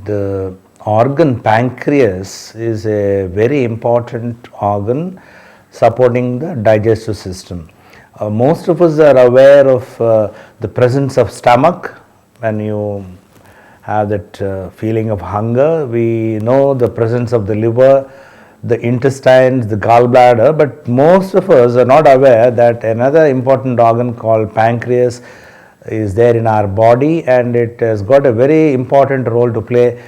The organ pancreas is a very important organ supporting the digestive system. Most of us are aware of the presence of stomach. When you have that feeling of hunger, we know the presence of the liver, the intestines, the gallbladder, but most of us are not aware that another important organ called pancreas is there in our body, and it has got a very important role to play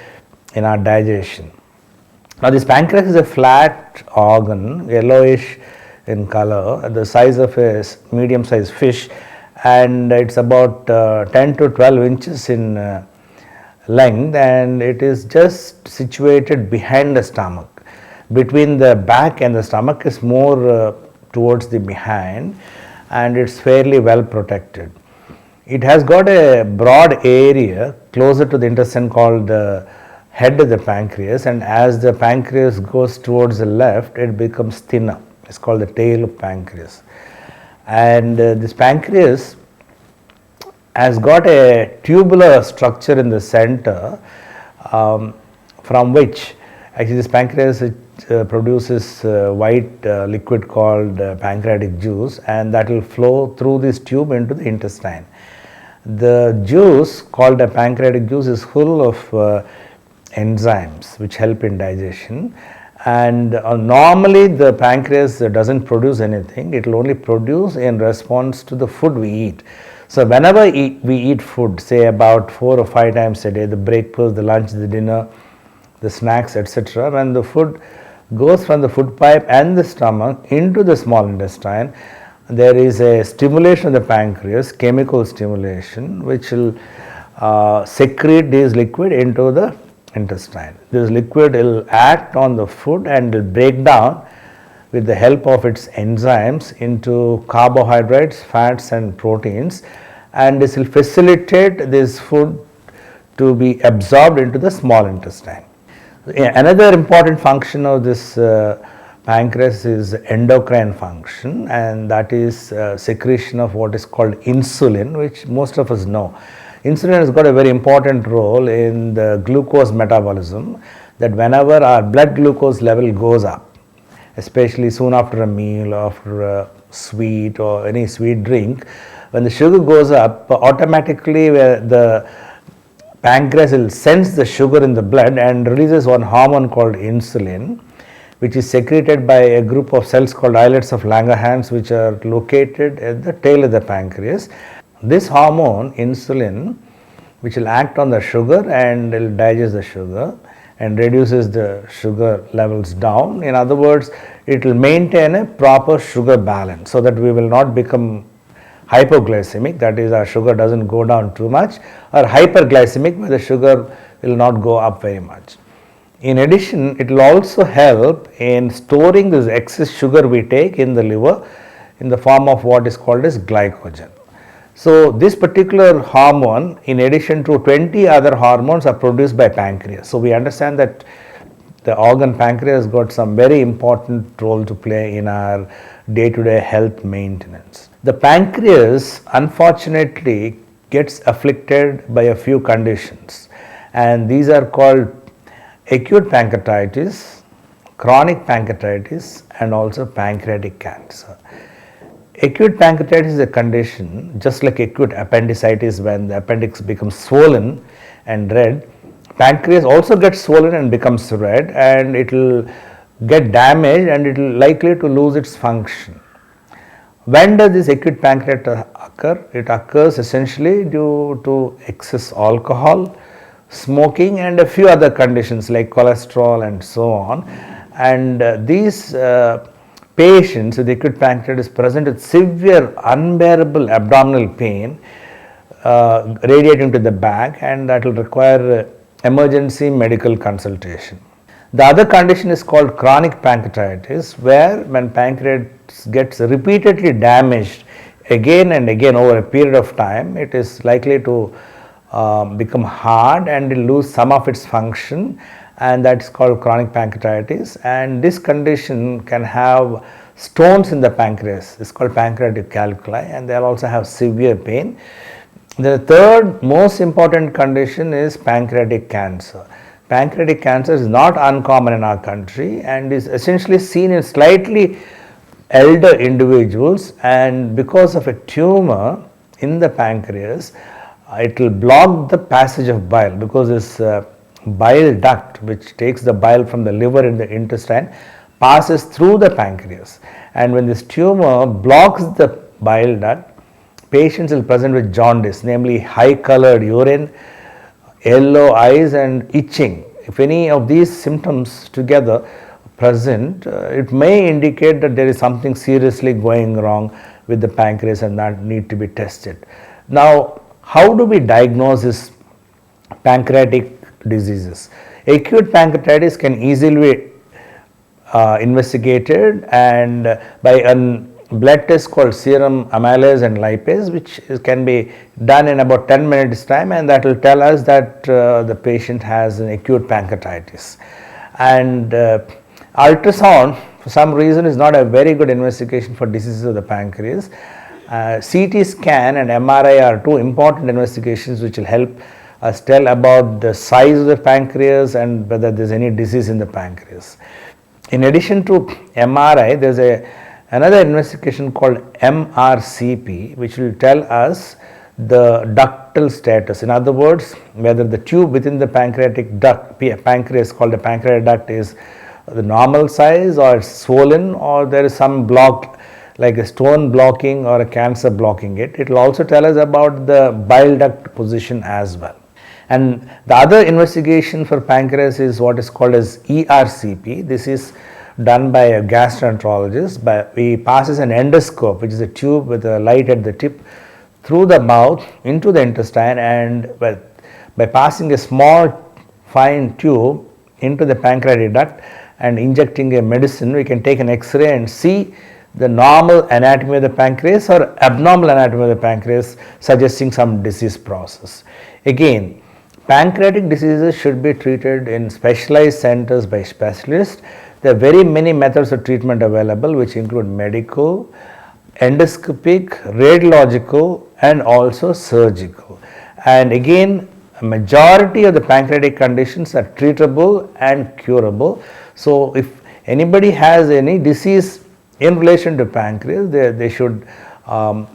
in our digestion. Now this pancreas is a flat organ, yellowish in color, the size of a medium sized fish, and it's about 10 to 12 inches in length, and it is just situated behind the stomach. Between the back and the stomach is more towards the behind, and it's fairly well protected. It has got a broad area closer to the intestine called the head of the pancreas, and as the pancreas goes towards the left, it becomes thinner. It's called the tail of pancreas. And this pancreas has got a tubular structure in the center, from which actually this pancreas produces white liquid called pancreatic juice, and that will flow through this tube into the intestine. The juice called a pancreatic juice is full of enzymes which help in digestion, and normally the pancreas doesn't produce anything. It will only produce in response to the food we eat. So whenever we eat food, say about 4 or 5 times a day, the breakfast, the lunch, the dinner, the snacks, etc., when the food goes from the food pipe and the stomach into the small intestine, there is a stimulation of the pancreas, chemical stimulation, which will secrete this liquid into the intestine. This liquid will act on the food and will break down with the help of its enzymes into carbohydrates, fats and proteins, and this will facilitate this food to be absorbed into the small intestine. Another important function of this pancreas is endocrine function, and that is secretion of what is called insulin, which most of us know. Insulin has got a very important role in the glucose metabolism, that whenever our blood glucose level goes up, especially soon after a meal, after a sweet or any sweet drink, when the sugar goes up, automatically the pancreas will sense the sugar in the blood and releases one hormone called insulin, which is secreted by a group of cells called islets of Langerhans, which are located at the tail of the pancreas. This hormone, insulin, which will act on the sugar and will digest the sugar and reduces the sugar levels down. In other words, it will maintain a proper sugar balance so that we will not become hypoglycemic, that is, our sugar doesn't go down too much, or hyperglycemic, where the sugar will not go up very much. In addition, it will also help in storing this excess sugar we take in the liver in the form of what is called as glycogen. So this particular hormone, in addition to 20 other hormones, are produced by pancreas. So we understand that the organ pancreas got some very important role to play in our day-to-day health maintenance. The pancreas unfortunately gets afflicted by a few conditions, and these are called acute pancreatitis, chronic pancreatitis, and also pancreatic cancer. Acute pancreatitis is a condition just like acute appendicitis. When the appendix becomes swollen and red, pancreas also gets swollen and becomes red, and it will get damaged and it will likely to lose its function. When does this acute pancreatitis occur? It occurs essentially due to excess alcohol, smoking, and a few other conditions like cholesterol and so on. And these patients with acute pancreatitis present with severe unbearable abdominal pain radiating to the back, and that will require emergency medical consultation. The other condition is called chronic pancreatitis, where when pancreas gets repeatedly damaged again and again over a period of time, it is likely to become hard and lose some of its function, and that's called chronic pancreatitis. And this condition can have stones in the pancreas. It's called pancreatic calculi, and they'll also have severe pain. The third most important condition is pancreatic cancer. pancreatic cancer is not uncommon in our country and is essentially seen in slightly elder individuals, and because of a tumor in the pancreas, it will block the passage of bile, because this bile duct which takes the bile from the liver in the intestine passes through the pancreas, and when this tumor blocks the bile duct, patients will present with jaundice, namely high colored urine, yellow eyes and itching. If any of these symptoms together present, it may indicate that there is something seriously going wrong with the pancreas and that need to be tested. Now, how do we diagnose this pancreatic diseases? Acute pancreatitis can easily be investigated and by a blood test called serum amylase and lipase, which can be done in about 10 minutes time, and that will tell us that the patient has an acute pancreatitis. And ultrasound for some reason is not a very good investigation for diseases of the pancreas. CT scan and MRI are two important investigations which will help us tell about the size of the pancreas and whether there is any disease in the pancreas. In addition to MRI, there is another investigation called MRCP, which will tell us the ductal status. In other words, whether the tube within the pancreatic duct, pancreas called the pancreatic duct, is the normal size or it's swollen, or there is some block like a stone blocking or a cancer blocking it. It will also tell us about the bile duct position as well. And the other investigation for pancreas is what is called as ERCP. This is done by a gastroenterologist. He passes an endoscope, which is a tube with a light at the tip, through the mouth into the intestine, and by passing a small fine tube into the pancreatic duct and injecting a medicine, we can take an X-ray and see the normal anatomy of the pancreas or abnormal anatomy of the pancreas, suggesting some disease process. Again, pancreatic diseases should be treated in specialized centers by specialists. There are very many methods of treatment available, which include medical, endoscopic, radiological and also surgical. And again, a majority of the pancreatic conditions are treatable and curable. So, if anybody has any disease in relation to pancreas, they should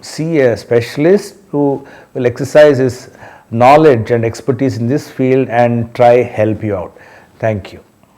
see a specialist who will exercise his knowledge and expertise in this field and try help you out. Thank you.